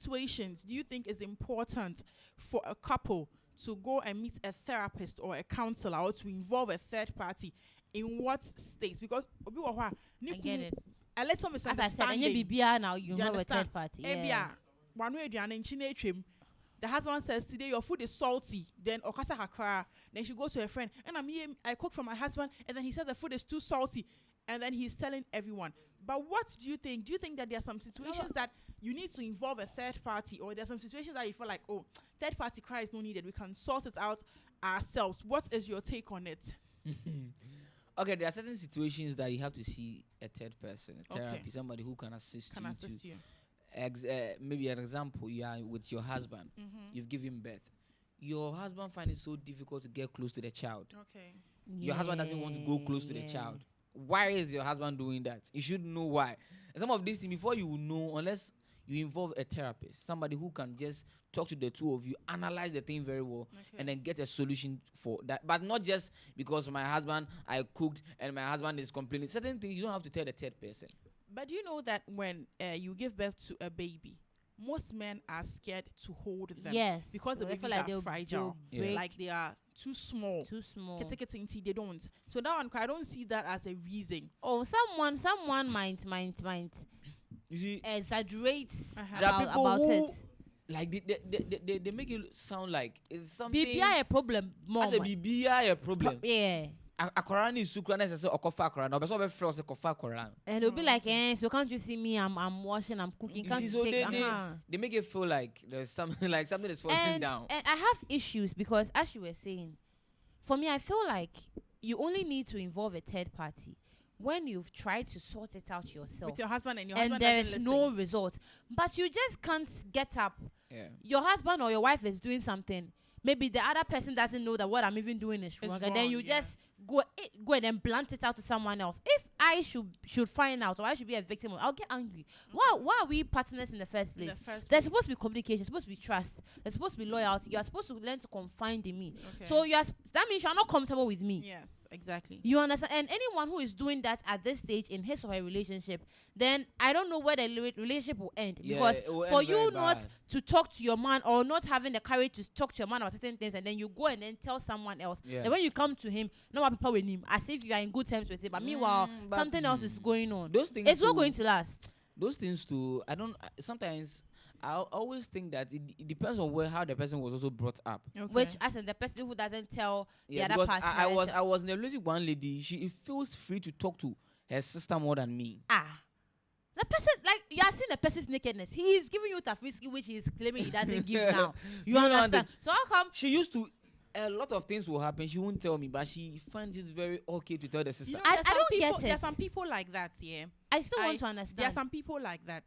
situations do you think is important for a couple to go and meet a therapist or a counselor or to involve a third party? In what states? Because I get it. a little As I said, misunderstanding. BBR now you have a understand? third party. Yeah. The husband says today your food is salty. Then okasa hakra. Then she goes to her friend, and I cook for my husband, and then he said the food is too salty, and then he's telling everyone. But what do you think? Do you think that there are some situations that you need to involve a third party, or there are some situations that you feel like, oh, third party cry is no needed, we can sort it out ourselves? What is your take on it? Okay, there are certain situations that you have to see a third person, a therapy, Okay. somebody who can assist Can you. assist you. Maybe an example, you are with your husband, you've given birth. Your husband finds it so difficult to get close to the child. Okay. Your husband doesn't want to go close to the child. Why is your husband doing that? You should know why. And some of these things, before you know, unless you involve a therapist, somebody who can just talk to the two of you, analyze the thing very well, and then get a solution for that. But not just because my husband, I cooked, and my husband is complaining. Certain things you don't have to tell the third person. But do you know that when you give birth to a baby, most men are scared to hold them? Yes. Because the They babies feel like are they'll fragile. break. Like they are too small. Too small. They don't. So that one, I don't see that as a reason. Oh, someone might You see, exaggerate there are people about who, it. like they make it sound like it's something. BBI a problem more. As a BBI a problem. Yeah. Akorani is sukra na say okofa akorani. Obeso be free say kofa akorani. And they'll be like, so can't you see me? I'm washing, I'm cooking. You Can't see, you so take? they make it feel like there's something like something is falling down. And I have issues because, as you were saying, for me, I feel like you only need to involve a third party when you've tried to sort it out yourself. With your husband and your and husband there doesn't is listen. no result. But you just can't get up. Yeah. Your husband or your wife is doing something. Maybe the other person doesn't know that what I'm even doing is wrong. And then wrong, you yeah. just go and then blunt it out to someone else. If I should find out, or I should be a victim, I'll get angry. Why are we partners in the first place? There's supposed to be communication, there's supposed to be trust, there's supposed to be loyalty. You're supposed to learn to confide in me. Okay. So that means you're not comfortable with me. Yes, exactly. You understand? And anyone who is doing that at this stage in his or her relationship, then I don't know where the relationship will end. Yeah, Because it will for end very you not bad. to talk to your man, or not having the courage to talk to your man about certain things, and then you go and then tell someone else. Yeah. Then when you come to him, no more people with him, as if you are in good terms with him. But meanwhile, but something else is going on. Those things It's not too- going to last. Those things too. Sometimes I always think that it depends on how the person was also brought up. Okay. Which, as in the person who doesn't tell the other because partner. I was in a relationship with one lady. She feels free to talk to her sister more than me. The person, like, you are seeing the person's nakedness. He is giving you Tafrisky, which he is claiming he doesn't give now. You No, understand? So how come? She used to. A lot of things will happen. She won't tell me, but she finds it very okay to tell the sister. You know, I there's some don't people, get There are it. some people like that, yeah. I still want to There are understand. some people like that.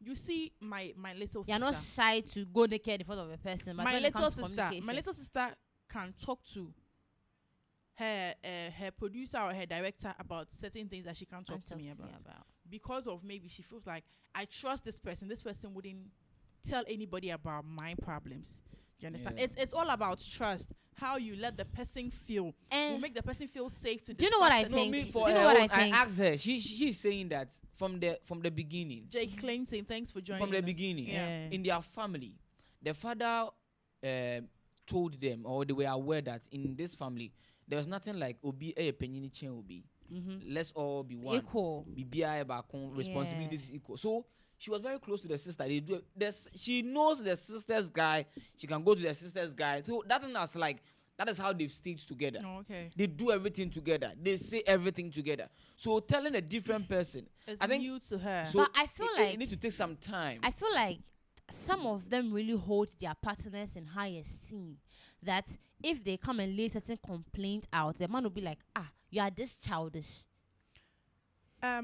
You see, my little sister. You're not shy to go naked in front of a person. But my when it little comes to sister. communication- My little sister can talk to her producer or her director about certain things that she can't talk and to me talk about. Because of maybe she feels like I trust this person. This person wouldn't tell anybody about my problems. Do you understand? Yeah. It's all about trust. How you let the person feel will And make the person feel safe to. do you know what I discuss think? certain Me for You know her what own, I think? asked her. She's saying that from the beginning. Jake Clinton, thanks for joining From the us. beginning, Yeah. in their family, the father told them, or they were aware that in this family there was nothing like obi a penny chain obi. Let's all be one. Equal. BBI responsibilities is equal. So she was very close to the sister. They do she knows the sister's guy. She can go to the sister's guy. So that is how they've staged together. Oh, okay. They do everything together. They say everything together. So telling a different person, It's I think new to her. so. But I feel it like- need to take some time. I feel like some of them really hold their partners in high esteem. That if they come and lay certain complaint out, the man will be like, you are this childish.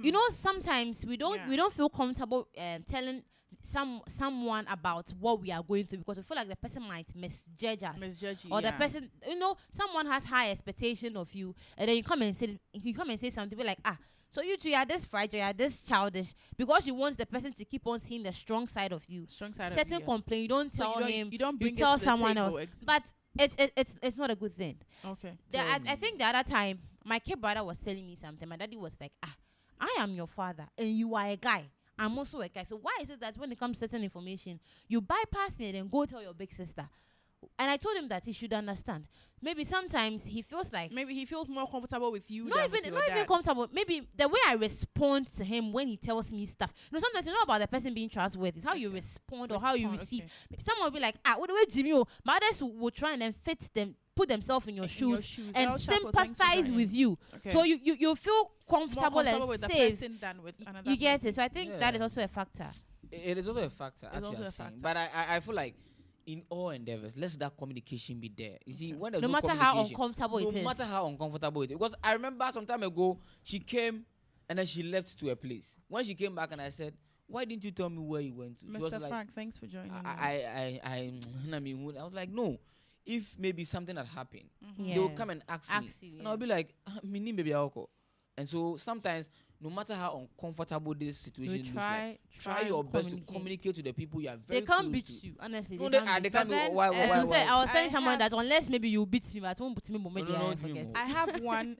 You know, sometimes we don't feel comfortable telling someone about what we are going through because we feel like the person might misjudge us. Misjudge you, Or yeah. the person, someone has high expectation of you, and then you come and say something, be like, so you two are this fragile, you are this childish, because you want the person to keep on seeing the strong side of you. Strong side of Certain you, yes. complaint, you don't So tell him, you don't bring it tell to the someone table, else. But it's not a good thing. Okay. I think the other time, my kid brother was telling me something. My daddy was like, I am your father, and you are a guy. I'm also a guy. So why is it that when it comes to certain information, you bypass me and then go tell your big sister? And I told him that he should understand. Maybe sometimes he feels like Maybe he feels more comfortable with you. not even comfortable. Maybe the way I respond to him when he tells me stuff. Sometimes you know about the person being trustworthy. It's how you respond or how you receive. Okay. Maybe someone will be like, what the way Jimmy? But others will try and then put themselves in your shoes and Well, Chapo, thanks for sympathize joining. with you. Okay. So you feel comfortable and with the safe. person than with another. You get person. it. So I think that is also a factor. It is also a factor, It's as also you are a saying. factor. But I feel like in all endeavors, let that communication be there. You see, when there's No matter how communication, uncomfortable it no is. matter how uncomfortable it is. Because I remember some time ago, she came and then she left to a place. When she came back and I said, "Why didn't you tell me where you went to?" She was Mr. like, Frank, thanks for joining. I was like, no. If maybe something had happened, Yeah. they will come and ask me, You, and I'll be like, "Mini baby alcohol." And so sometimes, no matter how uncomfortable this situation looks like, try your best to communicate to the people you are very They can't close beat to. you, honestly. No, they they can't beat can't you. be. But then, Why? as Why? you I was telling I someone have- that unless maybe you beat me, but won't put me moment. No, no, I no, forget. no. I have one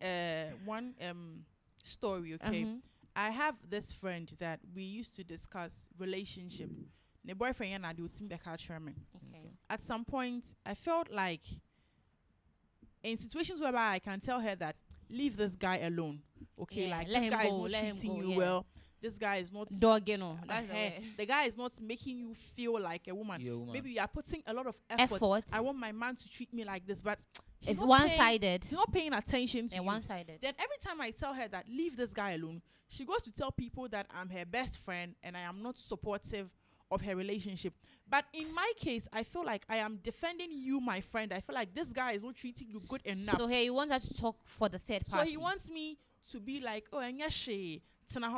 story. Okay, Mhm. I have this friend that we used to discuss relationship. The boyfriend and I do Sherman. Okay. At some point, I felt like in situations whereby I can tell her that leave this guy alone. Okay, Yeah, like let this him guy go, is let not him treating go, you yeah. well. This guy is not Dog, you know. That's the uh, way. the guy is not making you feel like a woman. You're a woman. Maybe you are putting a lot of effort. Effort. I want my man to treat me like this, but he's It's not one-sided. He's not paying attention to Yeah, you. one-sided. Then every time I tell her that leave this guy alone, she goes to tell people that I'm her best friend and I am not supportive of her relationship. But in my case, I feel like I am defending you, my friend. I feel like this guy is not treating you good enough. So here you want us to talk for the third So party. he wants me to be like, oh, and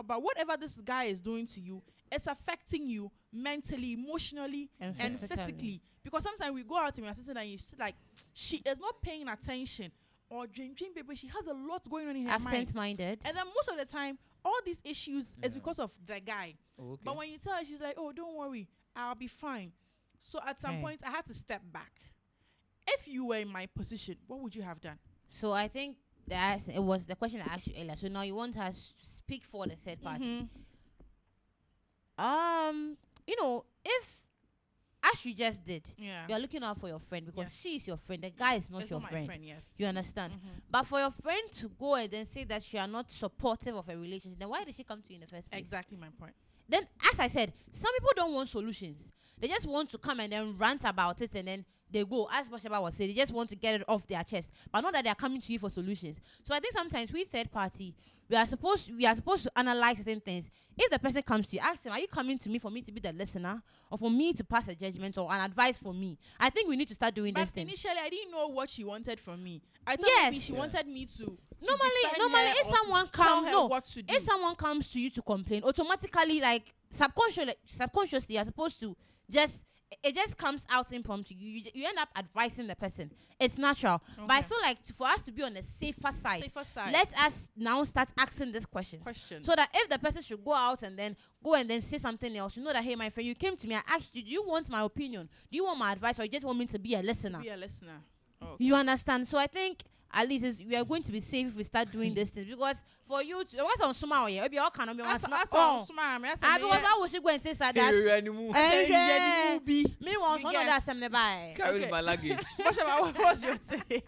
but whatever this guy is doing to you, it's affecting you mentally, emotionally, And and physically. physically. Because sometimes we go out and we're sitting and you see like she is not paying attention or dream baby. She has a lot going on in her mind. Absent-minded. And then most of the time, all these issues is Yeah. because of the guy. Oh, okay. But when you tell her, she's like, oh, don't worry, I'll be fine. So at some Right. point, I had to step back. If you were in my position, what would you have done? So I think it was the question I asked you earlier. So now you want us to speak for the third party. If as you just did, Yeah. you are looking out for your friend because Yes. she is your friend. The guy is not It's your not friend. my friend, yes. You understand? Mhm. But for your friend to go and then say that you are not supportive of a relationship, then why did she come to you in the first place? Exactly my point. Then, as I said, some people don't want solutions. They just want to come and then rant about it and then they go. As Bashaba was saying, they just want to get it off their chest. But not that they are coming to you for solutions. So I think sometimes we third party, we are supposed to analyze certain things. If the person comes to you, ask them, are you coming to me for me to be the listener or for me to pass a judgment or an advice for me? I think we need to start doing this But thing. initially, I didn't know what she wanted from me. I thought Yes. maybe she Yeah. wanted me to Normally, defend her if or to someone tell comes, her no, what to do. if someone comes to you to complain, automatically, like subconsciously, you're supposed to it just comes out impromptu. You end up advising the person. It's natural. But I Okay. feel like for us to be on the safer side, Safer side. let us now start asking these questions. Questions. So that if the person should go out and then say something else, you know that, hey, my friend, you came to me, I asked you, do you want my opinion? Do you want my advice, or you just want me to be a listener? Be a listener. Oh, You understand? So I think at least we are going to be safe if we start doing these things, because for you to what's on small, yeah, maybe all kind of be on small. Because why would she go and say that? Meanwhile, Meanwhile, You one of get- the assembly by Carry Okay. my luggage. what's your say?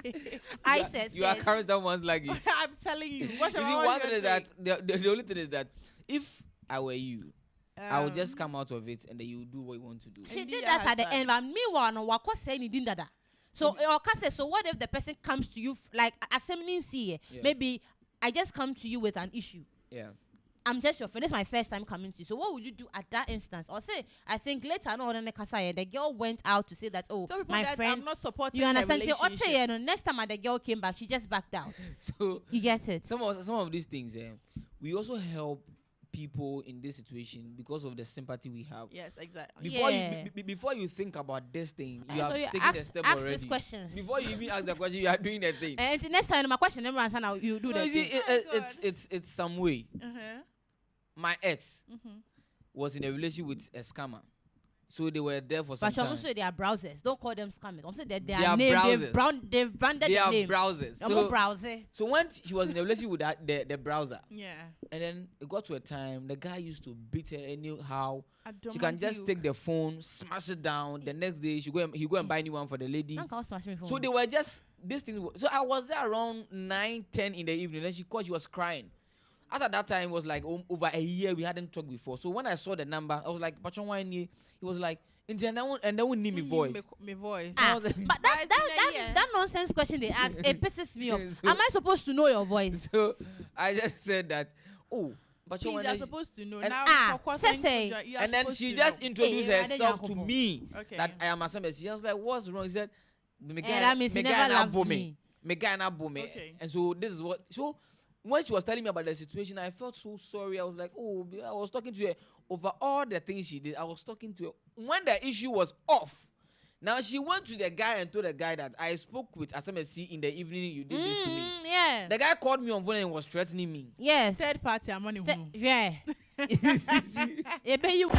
I said You are carrying someone's luggage. I'm telling you. You see, one thing is that the only thing is that if I were you, I would just come out of it and then you do what you want to do. she Indeed, did I that had at the that. end, but meanwhile, no, what was saying he didn't that. So so what if the person comes to you like assembling see, Yeah. maybe I just come to you with an issue. Yeah. I'm just your friend. This is my first time coming to you. So what would you do at that instance? Or say, I think later on in the casa, the girl went out to say that, oh, Some people my that friend, I'm not supporting you understand? their So, I'll say, relationship. next time the girl came back, she just backed out. So You get it? some of these things, we also help people in this situation because of the sympathy we have. Yes, exactly. Before Yeah. you before you think about this thing, you So have you taken the step ask already. these questions. Before you even ask the question, you are doing the thing. And the next time, my question never answer now, you do No, the you see, thing. it's some way. Uh-huh. My ex Mm-hmm. was in a relationship with a scammer. So they were there for some But time. also they are browsers. Don't call them scammers. I'm saying that they They are are name. browsers. They've branded They the are name. browsers. So, browser. So when she was in a relationship with the browser, Yeah. and then it got to a time the guy used to beat her anyhow. I don't She can mind just you. take the phone, smash it down. The next day he go and buy a new one for the lady. Nanka was smashing me phone. So they were just this thing. So I was there around 9-10 in the evening. Then she called. She was crying. As at that time, it was like over a year we hadn't talked before. So when I saw the number, I was like, "Pachon wine." He was like, and then we need me voice. Me voice. Ah, I was like- but Why is it that year? that nonsense question they ask, it pisses me off. So- Am I supposed to know your voice? So I just said that. Oh, Pachon Please, wine. you're supposed to know. and- Now, Say. And then she just introduced Hey, herself to Yakubu. me Okay. that I am a Samesi. I was like, "What's wrong?" He said, "Me guy, that means me you guy never na loved bo me. Me guy na bo me." Okay. And so this is what. So when she was telling me about the situation, I felt so sorry. I was like, "Oh, I was talking to her over all the things she did. I was talking to her when the issue was off." Now she went to the guy and told the guy that I spoke with Asamesi in the evening. You did this to me. Yeah. The guy called me on phone and was threatening me. Yes. Third party, I'm on Yeah. Yeah, but you.